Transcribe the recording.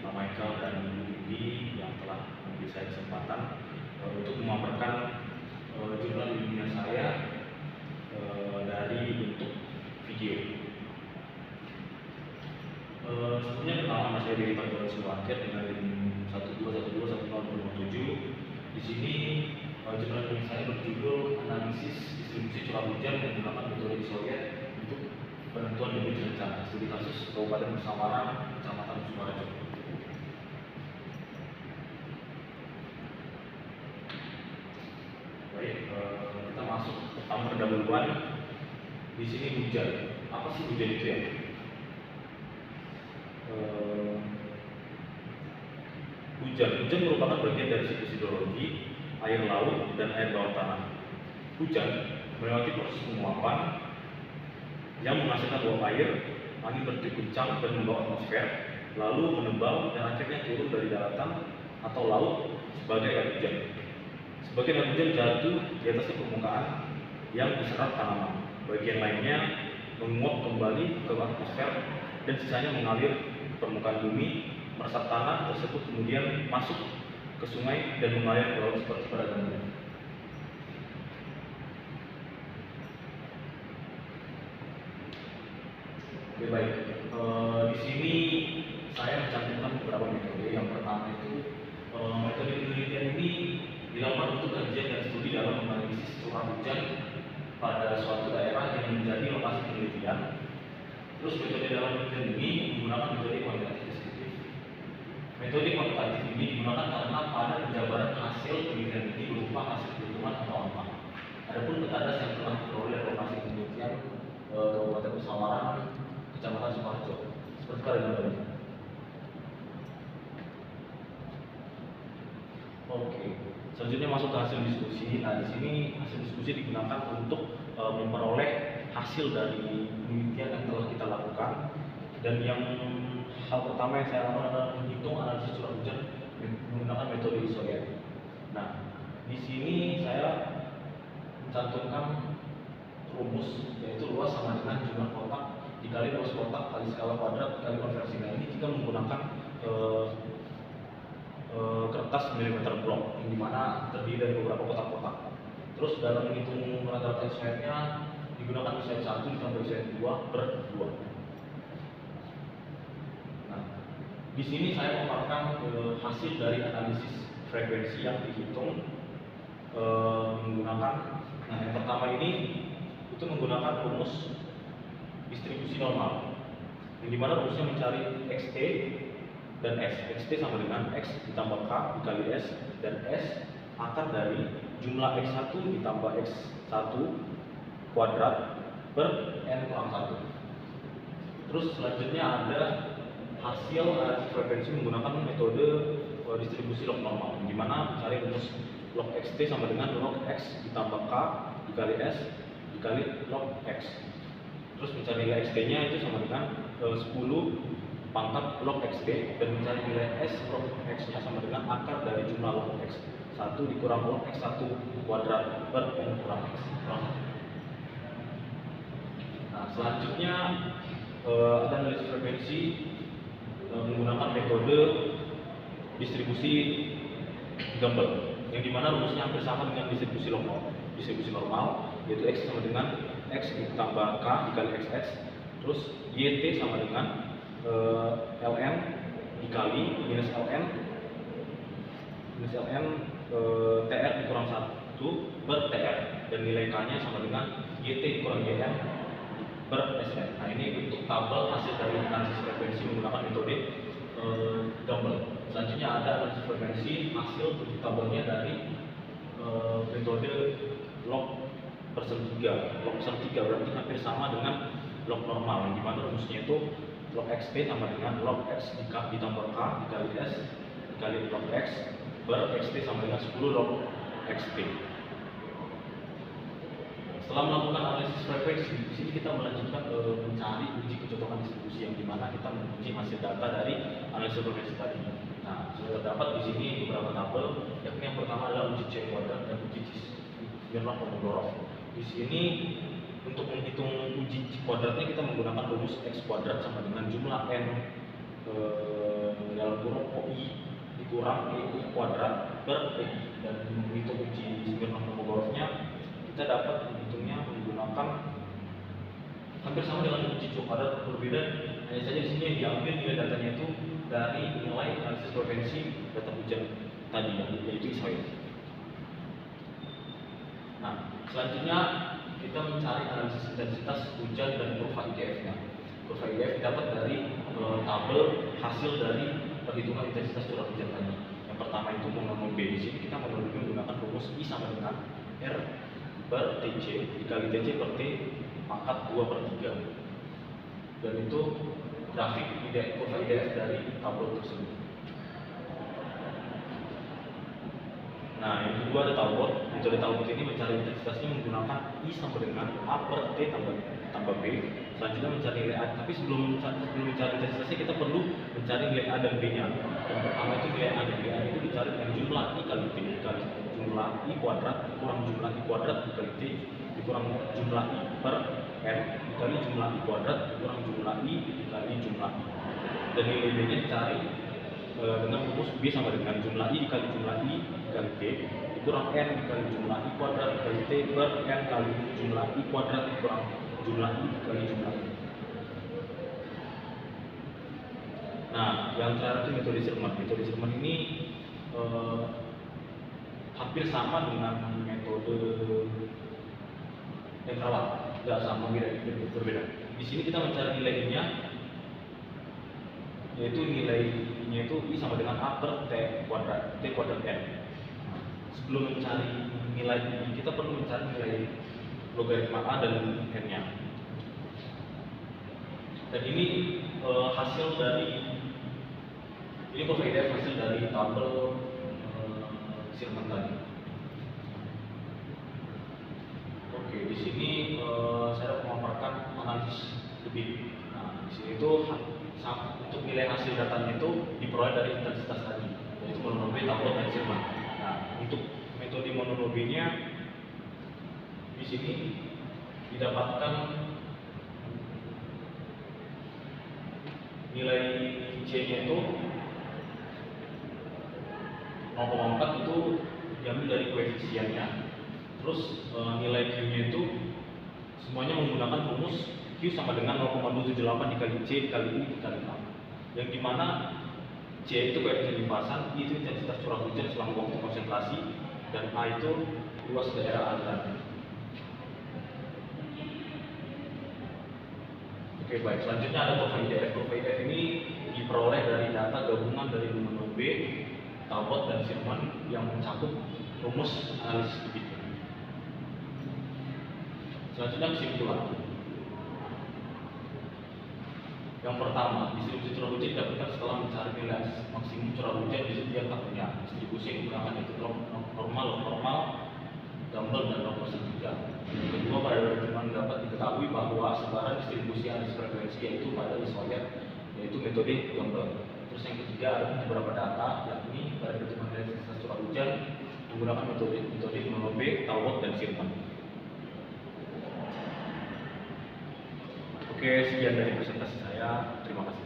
Pak Michael dan Ibu Indi yang telah memberi saya kesempatan untuk memaparkan jurnal ilmiah saya dari bentuk video. Sebelumnya pertama nama saya Dewi Pardon Silwakir dengan NIM 121210057. Di sini jurnal ilmiah saya berjudul Analisis Distribusi Curah Hujan menggunakan metode Soviet untuk penentuan debit rencana studi kasus Kabupaten Pesawaran, Kecamatan Sukoharjo. Baik, kita masuk ke pendahuluan. Di sini hujan. Apa sih hujan itu ya? Hujan merupakan bagian dari siklus hidrologi, air laut, dan air bawah tanah. Hujan melewati proses penguapan yang menghasilkan uap air, angin bertiup kencang dan membawa atmosfer, lalu menebal dan akhirnya turun dari daratan atau laut sebagai air hujan. Sebagian air hujan jatuh di atas permukaan yang diserap tanaman. Bagian lainnya menguap kembali ke atmosfer dan sisanya mengalir ke permukaan bumi, meresap tanah tersebut kemudian masuk ke sungai dan mengalir ke laut seperti pada gambar. Oke, baik. Di sini saya mencantumkan beberapa metode. Yang pertama itu metode penelitian ini dilakukan untuk kajian dan studi dalam menganalisis curah hujan pada suatu daerah yang menjadi lokasi penelitian. Terus metode dalam penelitian ini menggunakan metode kualitatif deskriptif. Metode kualitatif ini digunakan karena pada penjabaran hasil penelitian ini berupa hasil perhitungan atau angka. Adapun metode yang telah diperoleh dari lokasi penelitian Kabupaten Pesawaran, Kecamatan Sukoharjo. Seperti kalian tahu. Oke. Selanjutnya masuk ke hasil diskusi. Nah, di sini hasil diskusi digunakan untuk memperoleh hasil dari penelitian yang telah kita lakukan. Dan yang hal pertama yang saya lakukan adalah menghitung analisis curah hujan menggunakan metode Soviet. Nah, di sini saya mencantumkan rumus, yaitu luas sama dengan jumlah kotak dikali luas kotak kali skala kuadrat dikali konversi. Nah, ini jika menggunakan kertas milimeter blok yang dimana terdiri dari beberapa kotak-kotak. Terus dalam menghitung rata-rata SWM-nya digunakan SWM 1 ditambah SWM 2 per 2. Nah, di sini saya memaparkan hasil dari analisis frekuensi yang dihitung menggunakan. Nah, yang pertama ini itu menggunakan rumus distribusi normal, yang dimana rumusnya mencari XT dan S. XT sama dengan X ditambah K dikali S, dan S akar dari jumlah X1 ditambah X1 kuadrat per N kurang 1. Terus selanjutnya ada hasil analisis frekuensi menggunakan metode distribusi log normal, yang dimana mencari rumus log XT sama dengan log X ditambah K dikali S dikali log X. Terus mencari nilai XT-nya itu sama dengan 10 pangkat log XT, dan mencari nilai S log X-nya sama dengan akar dari jumlah log X 1 dikurang log X1 kuadrat per N kurang X. Nah, selanjutnya ada analisis frekuensi menggunakan metode distribusi Gumbel, yang dimana rumusnya hampir sama dengan distribusi normal, yaitu X sama dengan X ditambah K dikali XX, terus YT sama dengan Ln dikali minus Ln TR dikurang 1 per TR, dan nilai K nya sama dengan YT dikurang YN per SN. Nah, ini untuk tabel hasil dari analisis frekuensi menggunakan metode Gumbel. Selanjutnya ada analisis frekuensi hasil tabelnya dari metode log persentiga. Log persentiga berarti hampir sama dengan log normal, yang dimana rumusnya itu log XT sama dengan log X ditambah K dikali S dikali log X per XT sama dengan 10 log XT. Setelah melakukan analisis frekuensi, di sini kita melanjutkan mencari uji kecocokan distribusi, yang dimana kita menguji hasil data dari analisis frekuensi tadi. Nah, sudah terdapat di sini beberapa tabel, yakni yang pertama adalah uji C kuadrat dan uji Pomodoro. Di sini untuk menghitung uji kuadratnya kita menggunakan rumus X kuadrat sama dengan jumlah N dalam kurung OI dikurang EI kuadrat per EI, dan menghitung uji Smirnov Kolmogorov-nya kita dapat menghitungnya menggunakan hampir sama dengan uji Choquadrat, berbeda hanya saja di sini yang diambil nilai datanya itu dari nilai analisis frekuensi data hujan tadi, yaitu ISOID. Nah, selanjutnya kita mencari analisis intensitas hujan dan kurva IDF-nya. Kurva IDF didapat dari tabel hasil dari perhitungan intensitas curah hujan tadi. Yang pertama itu mononom B. Di sini kita menggunakan rumus I sama dengan R per TC dikali TC per T pangkat 2/3. Dan itu grafik kurva IDF dari tabel tersebut. Nah, yang kedua ada Talbot. Metode Talbot ini mencari intensitasnya menggunakan I sama dengan A per T tambah B. Selanjutnya mencari nilai A. Tapi sebelum mencari intensitasnya kita perlu mencari nilai A dan B-nya. Yang pertama itu nilai A, dan nilai A itu dicari dengan jumlah I kali T dikali jumlah I kuadrat dikurang jumlah I kuadrat dikali T dikurang jumlah I per R dikali jumlah I kuadrat dikurang jumlah I dikali jumlah I. Dan nilai B-nya dicari dengan rumus B sama dengan jumlah I dikali jumlah I dikali T dikurang N dikali jumlah I kuadrat dikali T per N kali jumlah I kuadrat dikurang jumlah I dikali jumlah I. Nah, yang terakhir itu metode Sherman. Metode Sherman ini hampir sama dengan metode Ekrawat, tidak sama, berbeda. Di sini kita mencari nilai I-nya, yaitu nilainya itu I sama dengan A per T kuadrat N. Sebelum mencari nilai I, kita perlu mencari nilai logaritma A dan N-nya. Dan ini hasil dari kurva IDF hasil dari tabel Sherman tadi. Oke, di sini saya memaparkan analisis debit. Nah, di sini itu untuk nilai hasil datanya itu diperoleh dari intensitas tadi, yaitu mononom B, Talbot, dan Sherman. Nah, untuk metode mononom B-nya di sini didapatkan nilai C-nya itu 0,4 itu diambil dari koefisiennya. Terus nilai Q-nya itu semuanya menggunakan rumus Q sama dengan 0,278 dikali C dikali I dikali A, yang dimana C itu koefisien limpasan, I itu intensitas curah hujan selama waktu konsentrasi, dan A itu luas daerah aliran. Oke, baik. Selanjutnya ada kurva IDF. Kurva IDF ini diperoleh dari data gabungan dari mononom B, Talbot, dan Sherman yang mencakup rumus analisis debit. Selanjutnya kesimpulan. Yang pertama, distribusi curah hujan didapatkan setelah mencari nilai maksimum curah hujan di setiap tahunnya. Distribusi yang digunakan itu normal, dumbbell, dan proporsi juga. Yang kedua, pada perhitungan dapat diketahui bahwa sebaran distribusi analisis frekuensi yaitu pada ISOID, yaitu metode dumbbell. Terus yang ketiga, ada beberapa data, yakni pada perhitungan intensitas curah hujan menggunakan metode mononom B, Talbot, dan Sherman. Oke, sekian dari presentasi saya. Terima kasih.